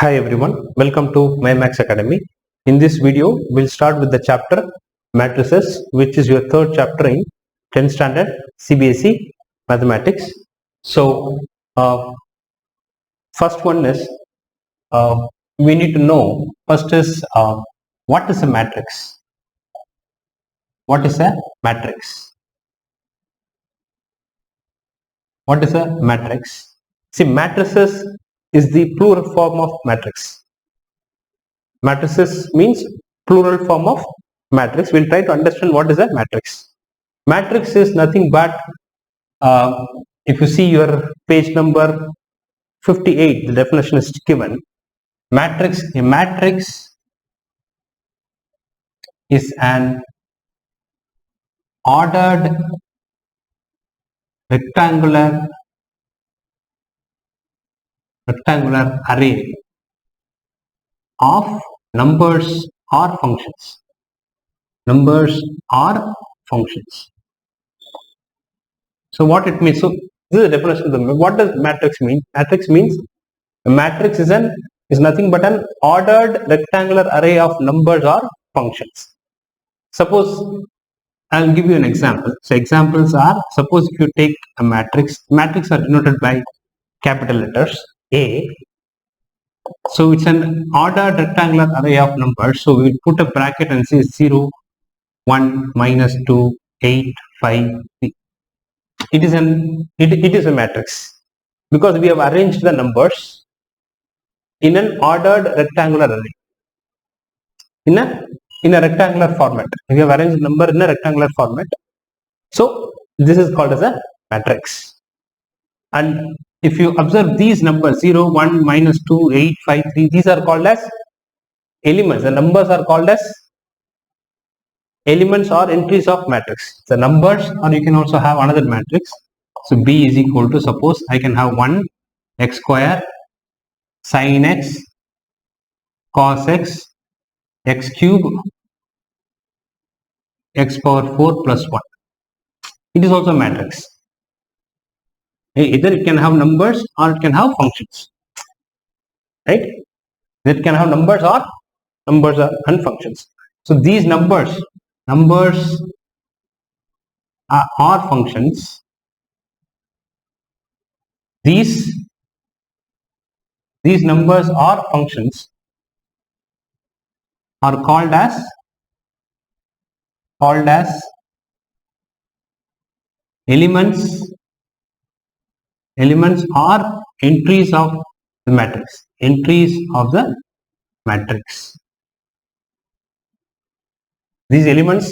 Hi everyone, welcome to MyMax Academy. In this video, we'll start with the chapter Matrices, which is your third chapter in 10th standard CBSE Mathematics. So, first one is we need to know first is what is a matrix? What is a matrix? What is a matrix? See, matrices is the plural form of matrix. Matrices means plural form of matrix. We'll try to understand what is a matrix. Matrix is nothing but if you see your page number 58, the definition is given. A matrix is an ordered rectangular array of numbers or functions. Numbers or functions. So what it means? So this is the definition of the. What does matrix mean? Matrix means a matrix is nothing but an ordered rectangular array of numbers or functions. Suppose I'll give you an example. So examples are, suppose if you take a matrix are denoted by capital letters A. So it's an ordered rectangular array of numbers. So we'll put a bracket and say 0, 1, -2, 8, 5, 3. It is a matrix because we have arranged the numbers in an ordered rectangular array. In a rectangular format. We have arranged number in a rectangular format. So this is called as a matrix. And if you observe these numbers 0, 1, -2, 8, 5, 3, these are called as elements. The numbers are called as elements or entries of matrix. The numbers, or you can also have another matrix. So B is equal to, suppose I can have 1 x square sin x cos x x cube x power 4 plus 1. It is also a matrix. Either it can have numbers or it can have functions. Right? It can have numbers and functions. So these numbers are functions. These numbers or functions are called as elements or entries of the matrix. Entries of the matrix. These elements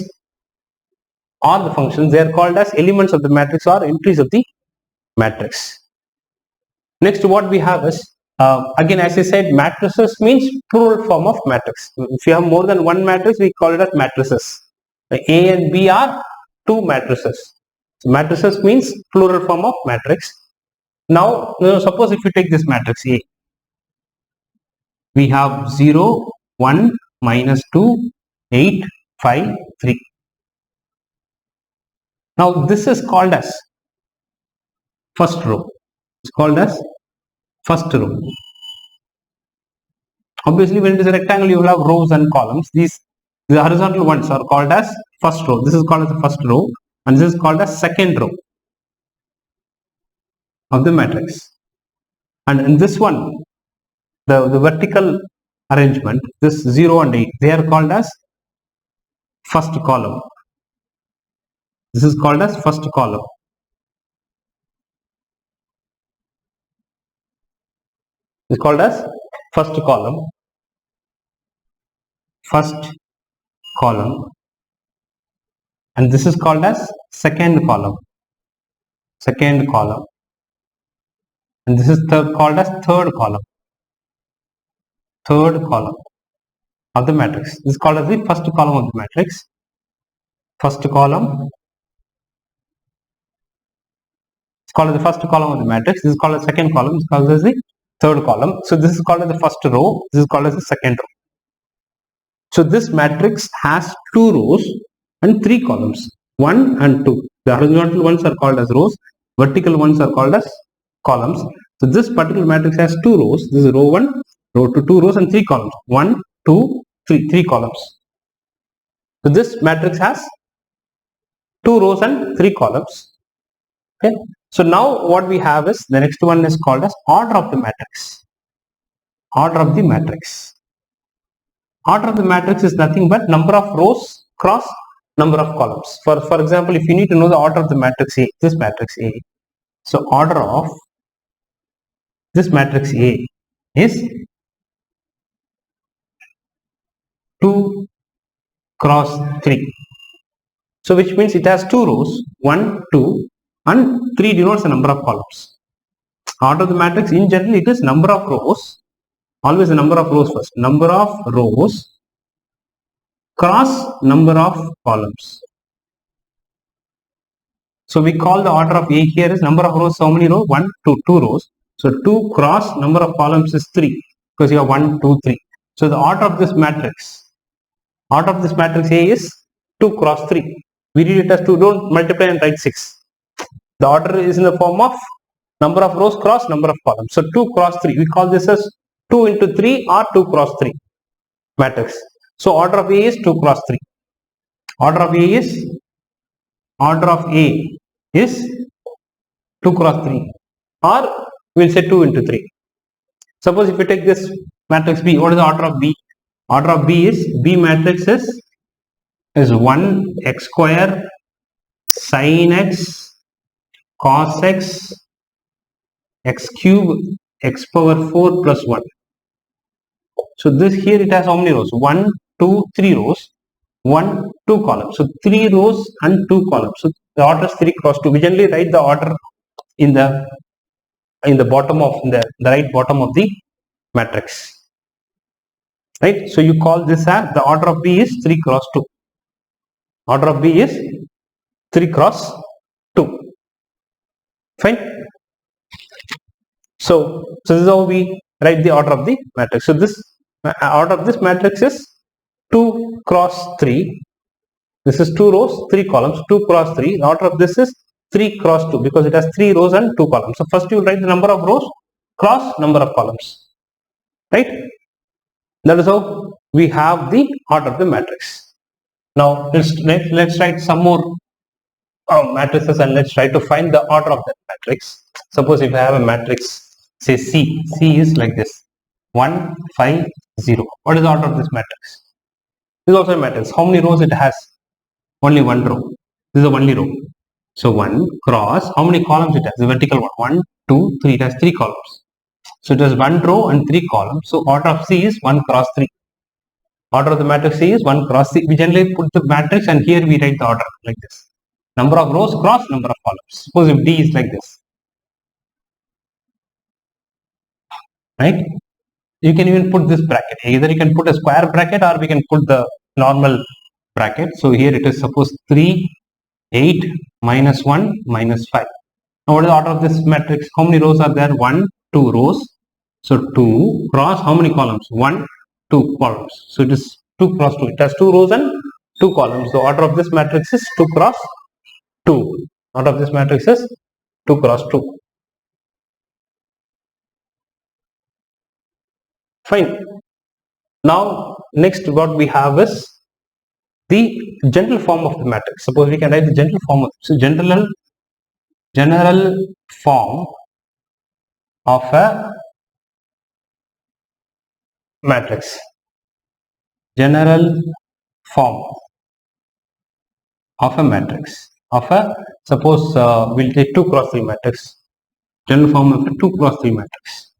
or the functions, they are called as elements of the matrix or entries of the matrix. Next, what we have is, again, as I said, matrices means plural form of matrix. If you have more than one matrix, we call it as matrices. A and B are two matrices. So matrices means plural form of matrix. Now, suppose if you take this matrix A, we have 0, 1, -2, 8, 5, 3. Now, this is called as first row. It's called as first row. Obviously, when it is a rectangle, you will have rows and columns. The horizontal ones are called as first row. This is called as the first row, and this is called as second row of the matrix. And in this one, the vertical arrangement, this 0 and 8, they are called as first column. This is called as first column. It's called as first column. First column. And this is called as second column. Second column. And this is called as third column. Third column of the matrix. This is called as the first column of the matrix. First column. It's called as the first column of the matrix. This is called as second column. It's called as the third column. So this is called as the first row. This is called as the second row. So this matrix has 2 rows and 3 columns. 1 and 2. The horizontal ones are called as rows. Vertical ones are called as columns. So this particular matrix has 2 rows. This is row 1. Two rows and three columns. 1, 2, 3. Three columns. So this matrix has 2 rows and 3 columns. Okay. So now what we have is the next one is called as order of the matrix. Order of the matrix. Order of the matrix is nothing but number of rows cross number of columns. For example, if you need to know the order of the matrix A, this matrix A. So order of this matrix A is 2 cross 3. So which means it has 2 rows, 1, 2 and 3 denotes the number of columns. Order of the matrix in general it is number of rows, always the number of rows first, number of rows cross number of columns. So we call the order of A here is number of rows. How many rows? 1, 2, 2 rows. So 2 cross number of columns is 3 because you have 1, 2, 3. So the order of this matrix A is 2 cross 3. We read it as 2. Don't multiply and write 6. The order is in the form of number of rows cross number of columns. So 2 cross 3. We call this as 2 into 3 or 2 cross 3 matrix. So order of A is 2 cross 3. Order of A is 2 cross 3 or we'll say 2 into 3. Suppose if you take this matrix B, what is the order of B? Order of B is B matrix is 1 x square sin x cos x x cube x power 4 plus 1. So this here it has how many rows? 1, 2, 3 rows, 1, 2 columns. So 3 rows and 2 columns. So the order is 3 cross 2. We generally write the order in the bottom of the right bottom of the matrix. Right? So you call this as the order of B is 3 cross 2. Order of B is 3 cross 2. Fine. So this is how we write the order of the matrix. So this order of this matrix is 2 cross 3. This is 2 rows, 3 columns, 2 cross 3. The order of this is 3 cross 2 because it has 3 rows and 2 columns. So first you will write the number of rows cross number of columns. Right? That is how we have the order of the matrix. Now let's write some more matrices and let's try to find the order of that matrix. Suppose if I have a matrix, say C is like this, 1, 5, 0. What is the order of this matrix? This is also a matrix. How many rows it has? Only 1 row. This is the only row. So 1 cross, how many columns it has? The vertical one. 1, 2, 3. It has 3 columns. So it has 1 row and 3 columns. So order of C is 1 cross 3. Order of the matrix C is 1 cross 3. We generally put the matrix and here we write the order like this. Number of rows cross number of columns. Suppose if D is like this. Right? You can even put this bracket. Either you can put a square bracket or we can put the normal bracket. So here it is suppose 3, 8, minus 1, minus 5. Now what is the order of this matrix? How many rows are there? 1, 2 rows. So 2 cross how many columns? 1, 2 columns. So it is 2 cross 2. It has 2 rows and 2 columns. The order of this matrix is 2 cross 2. Order of this matrix is 2 cross 2. Fine. Now next what we have is the general form of the matrix. Suppose we can write the general form of general form of a matrix. General form of a matrix. Suppose we'll take 2 cross 3 matrix. General form of a 2 cross 3 matrix.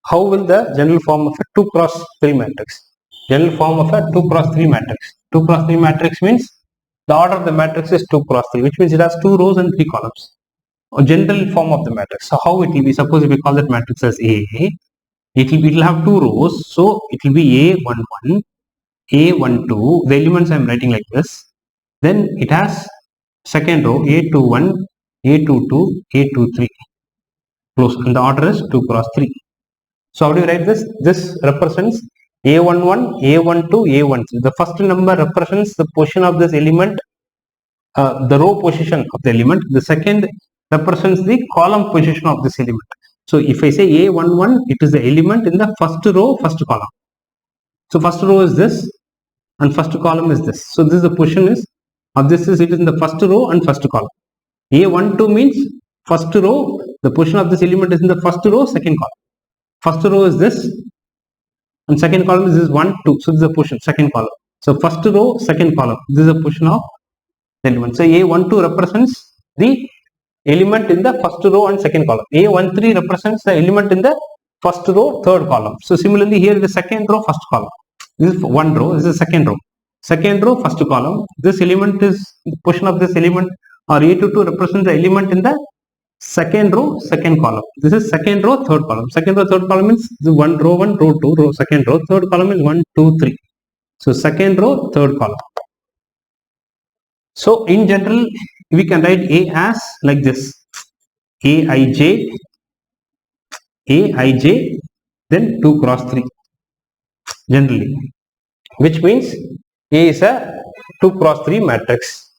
How will the general form of a 2 cross 3 matrix? General form of a 2 cross 3 matrix. 2 cross 3 matrix means the order of the matrix is 2 cross 3, which means it has 2 rows and 3 columns. A general form of the matrix. So how it will be? Suppose if we call that matrix as A, it will have 2 rows. So it will be A11, A12. The elements I am writing like this. Then it has second row A21, A22, A23. Close. And the order is 2 cross 3. So how do you write this? This represents A11, A12, A13. The first number represents the position of this element, the row position of the element. The second represents the column position of this element. So if I say A11, it is the element in the first row, first column. So first row is this and first column is this. So this is the position is of this is it is in the first row and first column. A12 means first row, the position of this element is in the first row, second column. First row is this and second column is this 1, 2. So this is the position, second column. So first row, second column. This is the position of the element. So A12 represents the element in the first row and second column. A13 represents the element in the first row, third column. So similarly here is the second row, first column. This is one row, this is second row. Second row, first column. This element is the position of this element, or A22 represents the element in the second row, second column. This is second row, third column. Second row, third column means the one, row 2, row second row. Third column is 1, 2, 3. So second row, third column. So in general, we can write A as like this: Aij, Aij, then 2 cross 3. Generally, which means A is a 2 cross 3 matrix,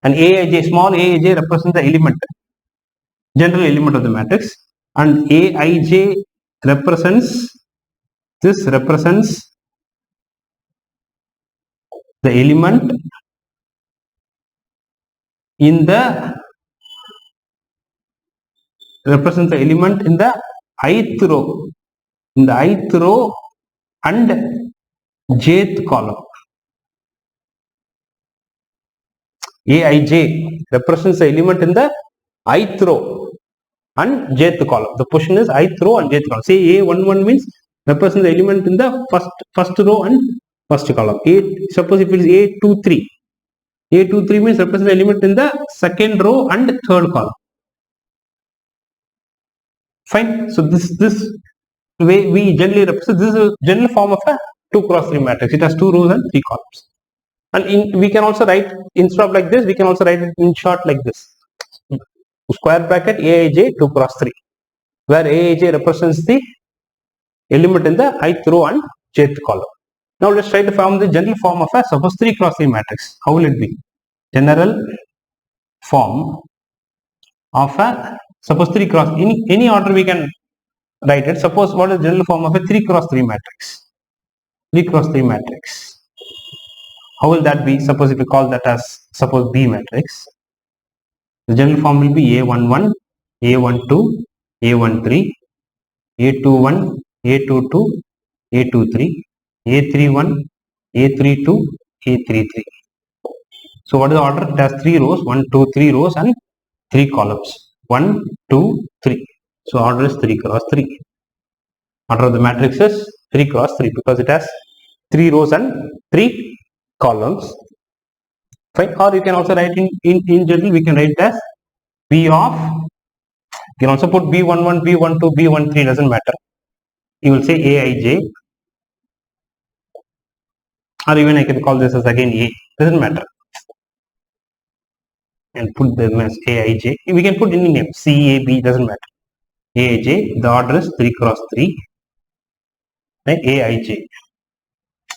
and Aij, small aij represents the element, general element of the matrix, and Aij represents the element in the ith row, and jth column. Aij represents the element in the ith row and jth column. The position is ith row and jth column. Say A11 means represents the element in the first row and first column. Suppose if it is A23. A23 means represents the element in the second row and third column. Fine. So this way we generally represent. This is a general form of a 2 cross 3 matrix. It has 2 rows and 3 columns. And we can also write, instead of like this, we can also write it in short like this: square bracket Aij 2 cross 3, where Aij represents the element in the ith row and jth column. Now let's try to form the general form of a suppose 3 cross 3 matrix. How will it be? General form of a suppose 3 cross, in any order we can write it. Suppose what is the general form of a 3 cross 3 matrix? 3 cross 3 matrix. How will that be? Suppose if we call that as suppose B matrix. The general form will be A11, A12, A13, A21, A22, A23, A31, A32, A33. So what is the order? It has 3 rows, 1, 2, 3 rows and 3 columns. 1, 2, 3. So order is 3 cross 3. Order of the matrix is 3 cross 3 because it has 3 rows and 3 columns. Fine. Or you can also write in general, we can write it as B of, you can also put B11, B12, B13, doesn't matter. You will say Aij, or even I can call this as again A, doesn't matter. And put them as Aij. We can put any name, C, A, B, doesn't matter. Aij, the order is 3 cross 3. Right? Aij.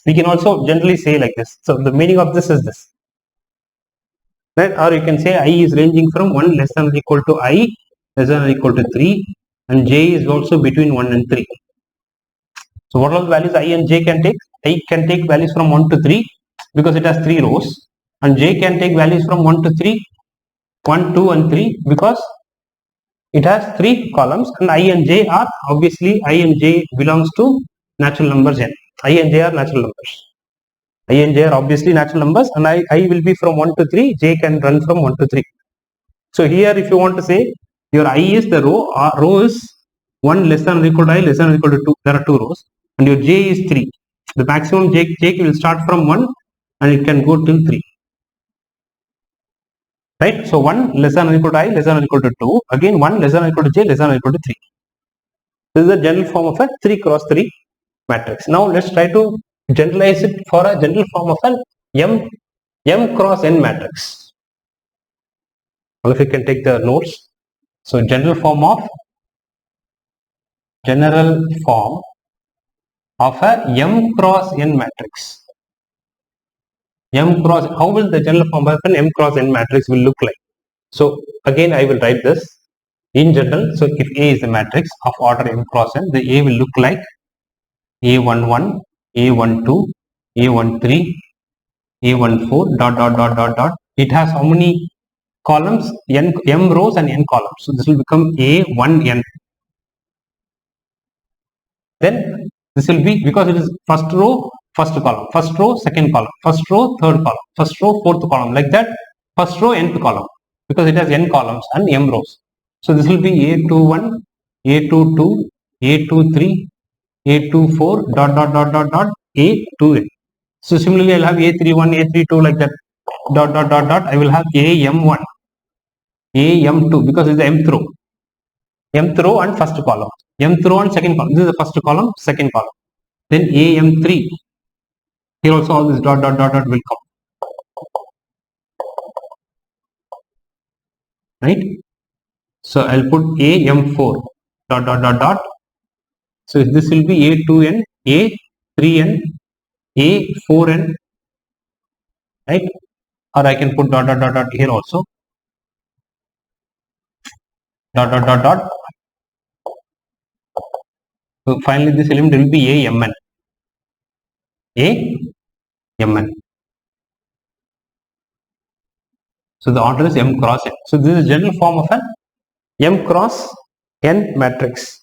We can also generally say like this. So the meaning of this is this. Right? Or you can say I is ranging from 1 less than or equal to I less than or equal to 3, and j is also between 1 and 3. So what all the values I and j can take? I can take values from 1 to 3 because it has 3 rows, and j can take values from 1 to 3, 1, 2 and 3 because it has 3 columns, and I and j are obviously I and j belongs to natural numbers n. I and j are natural numbers. I and j are obviously natural numbers, and I will be from 1 to 3, j can run from 1 to 3. So here if you want to say your I is the row is 1 less than or equal to I less than or equal to 2, there are 2 rows, and your j is 3. The maximum j will start from 1 and it can go till 3. Right? So 1 less than or equal to I less than or equal to 2, again 1 less than or equal to j less than or equal to 3. This is the general form of a 3 cross 3 matrix. Now let's try to generalize it for a general form of an m cross n matrix. Now if you can take the notes. So general form of a m cross n matrix. How will the general form of an m cross n matrix will look like? So again I will write this. In general, so if A is the matrix of order m cross n, the A will look like A11, A12, A13, A14, dot dot dot dot dot. It has how many columns? M rows and n columns. So this will become A1n. Then this will be, because it is first row, first column, first row, second column, first row, third column, first row, fourth column, like that, first row, nth column, because it has n columns and m rows. So this will be A21, A22, A23, A24, dot dot dot dot dot, A2n. So similarly, I'll have A31, A32, like that, dot dot dot dot. I will have AM1, AM2, because it's the mth row. Mth row and first column, mth row and second column. This is the first column, second column. Then AM3. Here also all this dot dot dot dot will come. Right? So I'll put AM4 dot dot dot dot. So this will be A2n, A3n, A4n. Right? Or I can put dot dot dot dot here also. Dot dot dot dot. So finally this element will be AMN. AMN. So the order is M cross N. So this is general form of an M cross N matrix.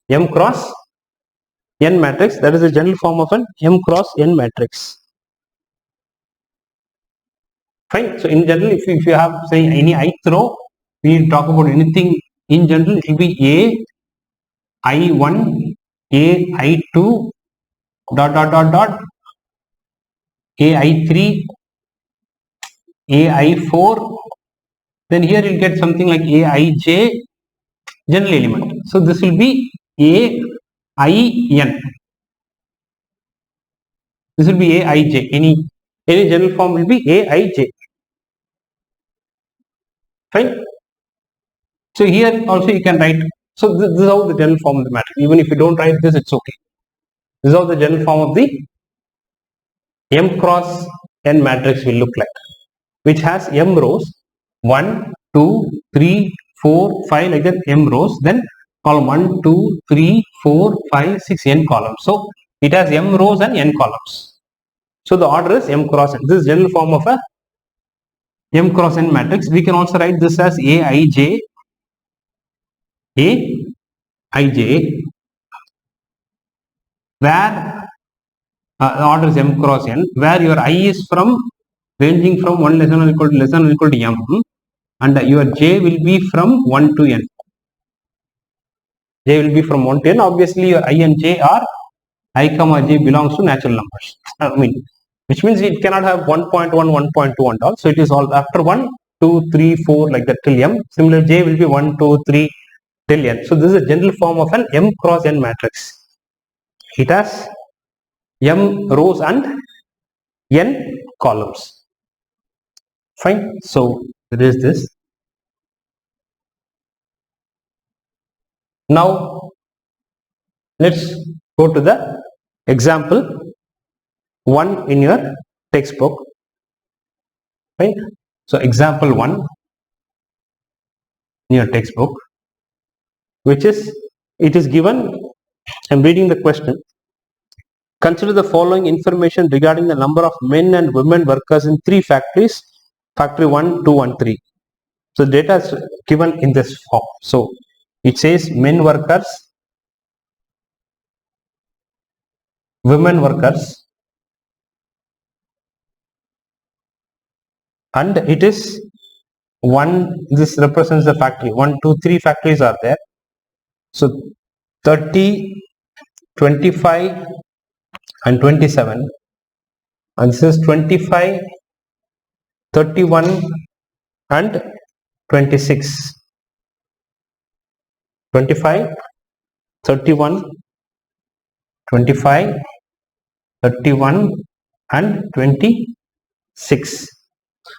M cross N matrix, that is the general form of an M cross N matrix. Fine. So in general, if you have say any ith row, we talk about anything in general, it will be A I1, A I2, dot dot dot dot, A I3, A I4. Then here you'll get something like A Ij, general element. So this will be A I-N. This will be A-I-J. Any general form will be A-I-J. Fine. So here also you can write. So this is how the general form of the matrix. Even if you don't write this, it's okay. This is how the general form of the M cross N matrix will look like, which has M rows, 1, 2, 3, 4, 5, like that, M rows. Then column 1, 2, 3, 4, 5, 6, n columns. So it has m rows and n columns. So the order is m cross n. This is general form of a m cross n matrix. We can also write this as Aij, where the order is m cross n, where your I is from ranging from 1 less than or equal to m, and your j will be from 1 to n. J will be from 1 to n. Obviously, your I and j are I comma j belongs to natural numbers. I mean, which means it cannot have 1.1, 1.2 and all. So it is all after 1, 2, 3, 4 like that till m. Similar j will be 1, 2, 3 till n. So this is a general form of an m cross n matrix. It has m rows and n columns. Fine. So there is this. Now let's go to the example 1 in your textbook. Right. So example 1 in your textbook, which is, it is given, I'm reading the question. Consider the following information regarding the number of men and women workers in 3 factories, factory 1, 2 and 3. So data is given in this form. So it says men workers, women workers, and it is 1, this represents the factory, 1, 2, 3 factories are there. So 30, 25 and 27, and this is 25, 31 and 26. 25, 31, 25, 31 and 26.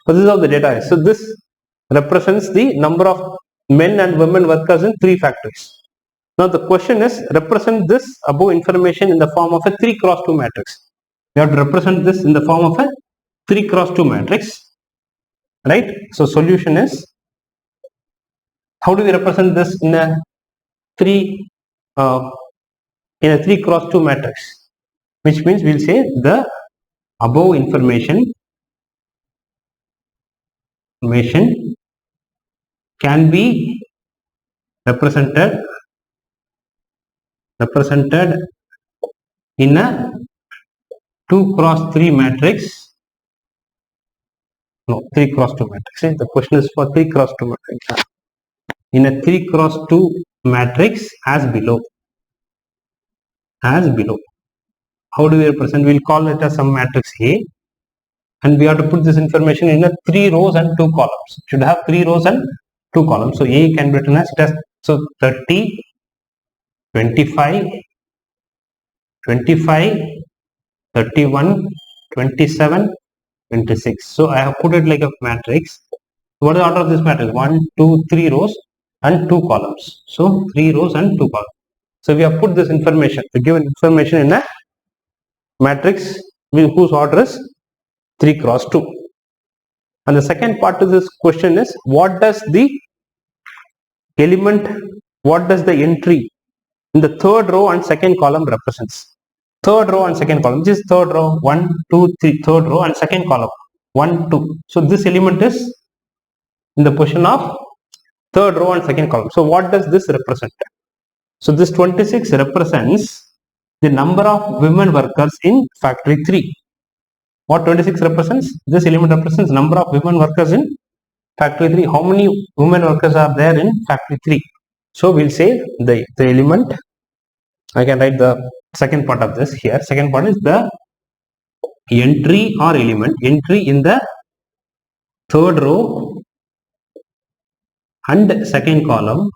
So this is how the data is. So this represents the number of men and women workers in 3 factories. Now the question is, represent this above information in the form of a 3 cross 2 matrix. We have to represent this in the form of a 3 cross 2 matrix. Right? So solution is How do we represent this in a 3 uh, in a 3 cross 2 matrix? Which means we'll say the above information can be represented in a 2 cross 3 matrix. No, 3 cross 2 matrix. The question is for 3 cross 2 matrix. In a 3 cross 2 matrix as below. How do we represent? We'll call it as some matrix A, and we have to put this information in a 3 rows and 2 columns. It should have 3 rows and 2 columns. So A can be written as 30, 25, 31, 27, 26. So I have put it like a matrix. What is the order of this matrix? 1, 2, 3 rows and 2 columns. So 3 rows and 2 columns. So we have put this information, the given information, in a matrix whose order is 3 cross 2. And the second part of this question is, what does the entry in the third row and second column represents? Third row and second column, which is third row, 1, 2, 3, third row, and second column, 1, 2. So this element is in the position of third row and second column. So what does this represent? So this 26 represents the number of women workers in factory 3. What 26 represents? This element represents number of women workers in factory 3. How many women workers are there in factory 3? So we'll say the element. I can write the second part of this here. Second part is the entry or element. Entry in the third row and second column.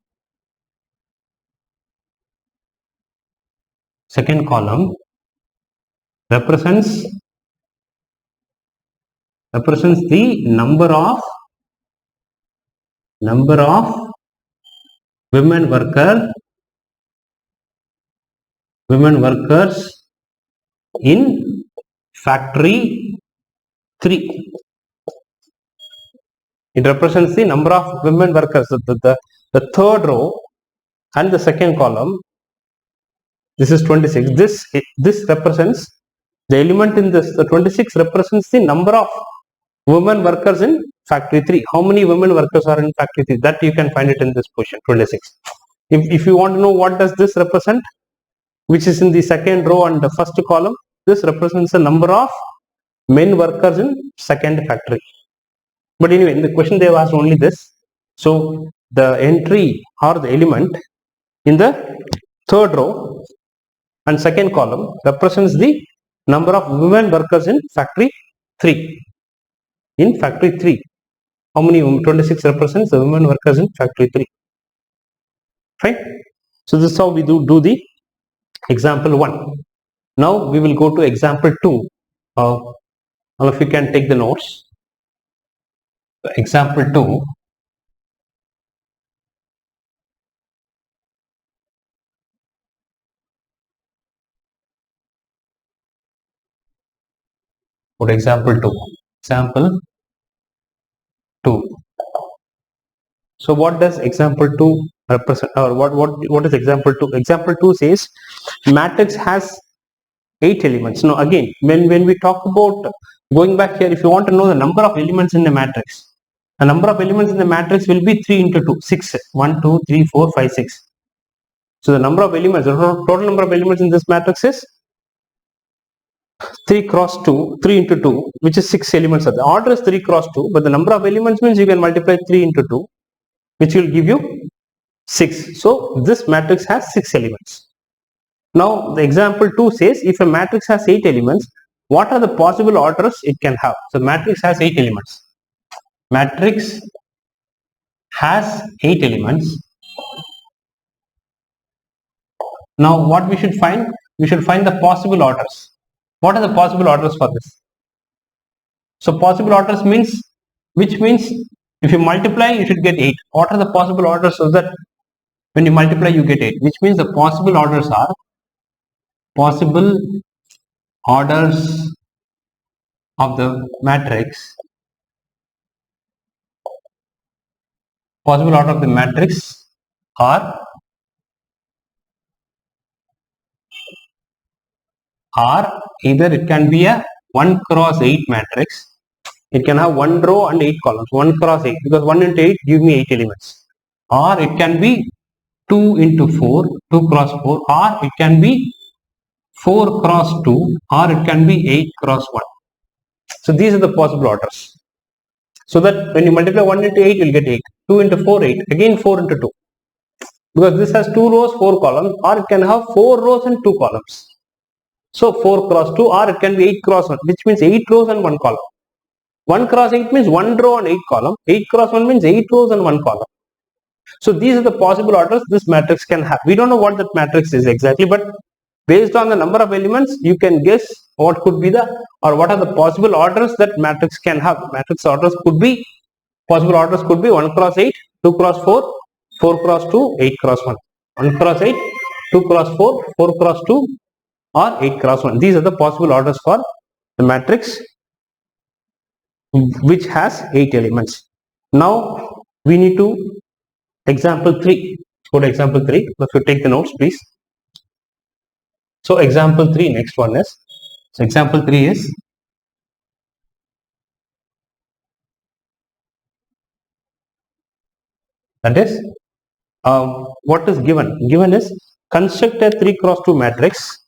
Second column represents the number of women workers in factory 3. It represents the number of women workers. The third row and the second column. This is 26. This represents the element in this. The 26 represents the number of women workers in factory 3. How many women workers are in factory 3? That you can find it in this position, 26. If you want to know what does this represent, which is in the second row and the first column, this represents the number of men workers in second factory. But anyway, in the question they have asked only this. So the entry or the element in the third row and second column represents the number of women workers in factory 3. In factory 3, how many? 26 represents the women workers in factory 3. Fine. So this is how we do the example 1. Now we will go to example 2. All of you can take the notes. Example 2. What example 2? Example 2. So what does example 2 represent, or what is example 2? Example 2 says matrix has 8 elements. Now again, when we talk about going back here, if you want to know the number of elements in the matrix, the number of elements in the matrix will be 3 into 2, 6. 1, 2, 3, 4, 5, 6. So the number of elements, the total number of elements in this matrix is 3 cross 2, 3 into 2, which is 6 elements. The order is 3 cross 2, but the number of elements means you can multiply 3 into 2, which will give you 6. So this matrix has 6 elements. Now the example 2 says if a matrix has 8 elements, what are the possible orders it can have? So matrix has 8 elements. Matrix has 8 elements. Now what we should find? We should find the possible orders. What are the possible orders for this? So possible orders means, which means if you multiply you should get 8. What are the possible orders so that when you multiply you get 8? Which means the possible orders are possible orders of the matrix Possible order of the matrix are either it can be a 1 cross 8 matrix. It can have 1 row and 8 columns. 1 cross 8 because 1 into 8 give me 8 elements. Or it can be 2 into 4, 2 cross 4, or it can be 4 cross 2, or it can be 8 cross 1. So these are the possible orders. So that when you multiply 1 into 8, you will get 8. 2 into 4, 8. Again 4 into 2. Because this has 2 rows, 4 columns, or it can have 4 rows and 2 columns. So 4 cross 2, or it can be 8 cross 1, which means 8 rows and 1 column. 1 cross 8 means 1 row and 8 column. 8 cross 1 means 8 rows and 1 column. So these are the possible orders this matrix can have. We don't know what that matrix is exactly, but based on the number of elements, you can guess what could be what are the possible orders that matrix can have. Matrix orders could be, possible orders could be 1 cross 8, 2 cross 4, 4 cross 2, 8 cross 1. 1 cross 8, 2 cross 4, 4 cross 2, or 8 cross 1. These are the possible orders for the matrix which has 8 elements. Now we need to example 3. Go to example 3. Let's take the notes, please. So example 3, next one is, so example 3 is, that is, what is given? Given is construct a 3 cross 2 matrix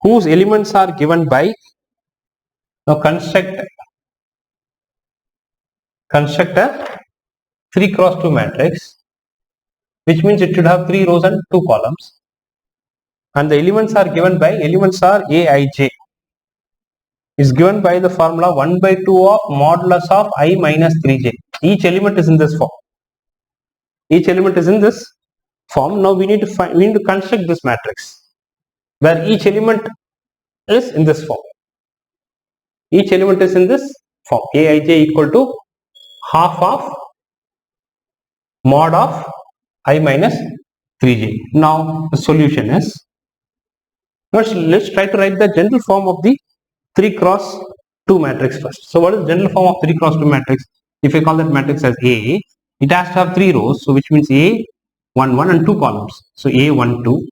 whose elements are given by, now construct a 3 cross 2 matrix, which means it should have 3 rows and 2 columns, and the elements are given by, elements are Aij, is given by the formula 1 by 2 of modulus of I minus 3j. Each element is in this form. Each element is in this form. Now we need to construct this matrix where each element is in this form. Each element is in this form. Aij equal to half of mod of I minus 3j. Now the solution is, let's try to write the general form of the 3 cross 2 matrix first. So what is the general form of 3 cross 2 matrix? If I call that matrix as A, it has to have 3 rows, so which means A 1 1 and 2 columns. So A 1 2,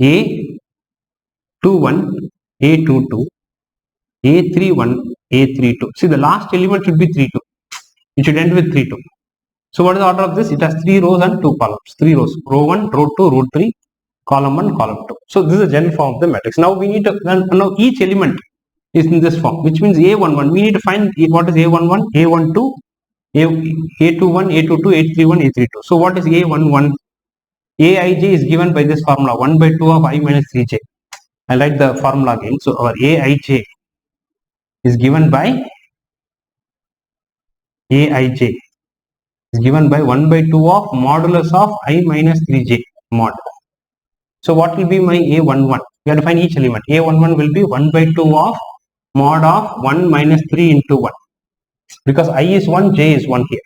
A 2 1, A 2 2, A 3 1, A 3 2. See, the last element should be 3 2. It should end with 3 2. So what is the order of this? It has 3 rows and 2 columns. 3 rows, row 1, row 2, row 3, column 1, column 2. So this is the general form of the matrix. Now we need to, now each element is in this form, which means A11. We need to find what is A11, A12, A21, A22, A31, A32. So what is A11? Aij is given by this formula 1 by 2 of I minus 3j. I write the formula again. So our Aij is given by, Aij is given by 1 by 2 of modulus of I minus 3j mod. So what will be my A11? We have to find each element. A11 will be 1 by 2 of mod of 1 minus 3 into 1. Because I is 1, j is 1 here.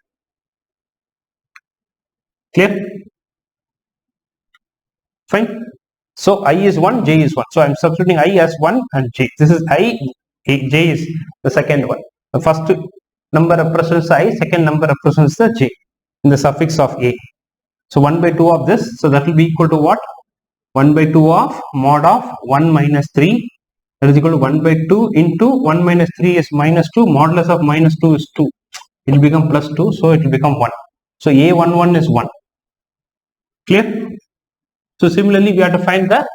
Clear? Fine. So I is 1, j is 1. So I am substituting I as 1 and j. This is I, j is the second one. The first number represents I, second number represents the j in the suffix of a. So 1 by 2 of this, so that will be equal to what? 1 by 2 of mod of 1 minus 3, that is equal to 1 by 2 into 1 minus 3 is minus 2, modulus of minus 2 is 2. It will become plus 2, so it will become 1. So A11 is 1. Clear? So similarly, we have to find the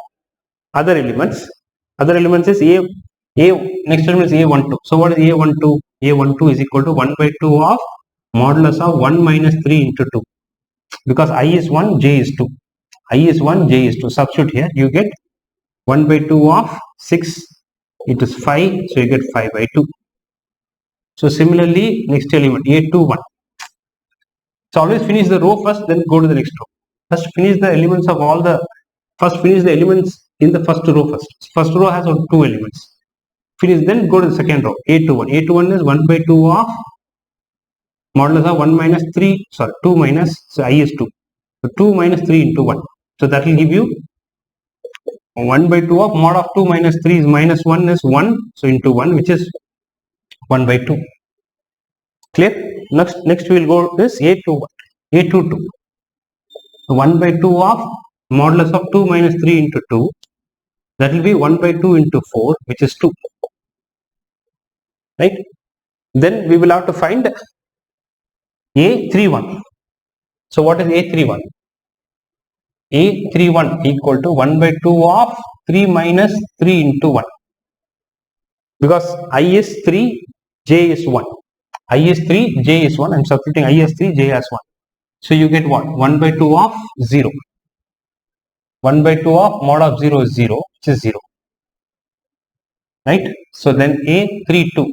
other elements. Other elements is next element is A12. So what is A12? A12 is equal to 1 by 2 of modulus of 1 minus 3 into 2. Because I is 1, j is 2. I is 1, j is 2. Substitute here, you get 1 by 2 of 6, it is 5, so you get 5 by 2. So similarly, next element, A21. So always finish the row first, then go to the next row. First finish the elements of all the, first finish the elements in the first row first. First row has 2 elements. Finish, then go to the second row, A21. A21 is 1 by 2 of modulus of 1 minus 3, sorry, 2 minus, so I is 2. So 2 minus 3 into 1. So that will give you 1 by 2 of mod of 2 minus 3 is minus 1 is 1. So into 1, which is 1 by 2. Clear? Next we will go this A21. A22. 1 by 2 of modulus of 2 minus 3 into 2, that will be 1 by 2 into 4, which is 2, right? Then we will have to find A31. So what is A31? A31 equal to 1 by 2 of 3 minus 3 into 1, because I is 3, J is 1. I is 3, J is 1. I am substituting I as 3, J as 1. So you get what? 1 by 2 of 0. 1 by 2 of mod of 0 is 0, which is 0. Right? So then A32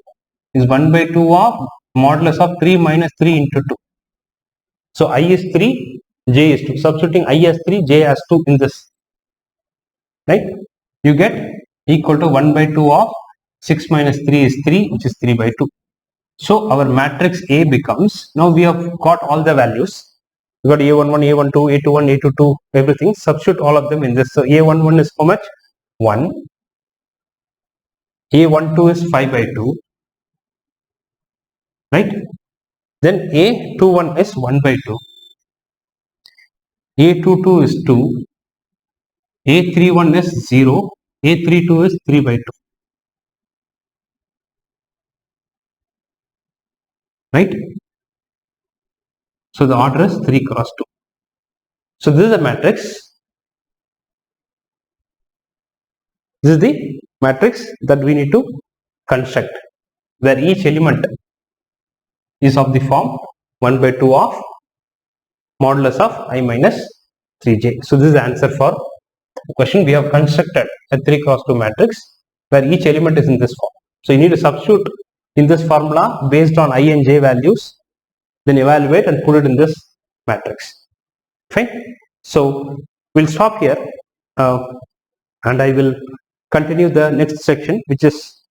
is 1 by 2 of modulus of 3 minus 3 into 2. So I is 3, J is 2. Substituting I as 3, J as 2 in this. Right? You get equal to 1 by 2 of 6 minus 3 is 3, which is 3 by 2. So our matrix A becomes, now we have got all the values. We got A11, A12, A21, A22, everything. Substitute all of them in this. So A11 is how much? 1. A12 is 5 by 2. Right? Then A21 is 1 by 2. A22 is 2. A31 is 0. A32 is 3 by 2. Right? So the order is 3 cross 2. So this is a matrix. This is the matrix that we need to construct, where each element is of the form 1 by 2 of modulus of I minus 3j. So this is the answer for the question. We have constructed a 3 cross 2 matrix where each element is in this form. So you need to substitute in this formula based on I and j values, then evaluate and put it in this matrix. Fine. So we'll stop here and I will continue the next section, which is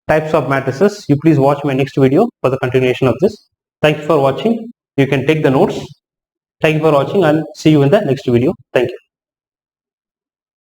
types of matrices. You please watch my next video for the continuation of this. Thank you for watching. You can take the notes. Thank you for watching and see you in the next video. Thank you.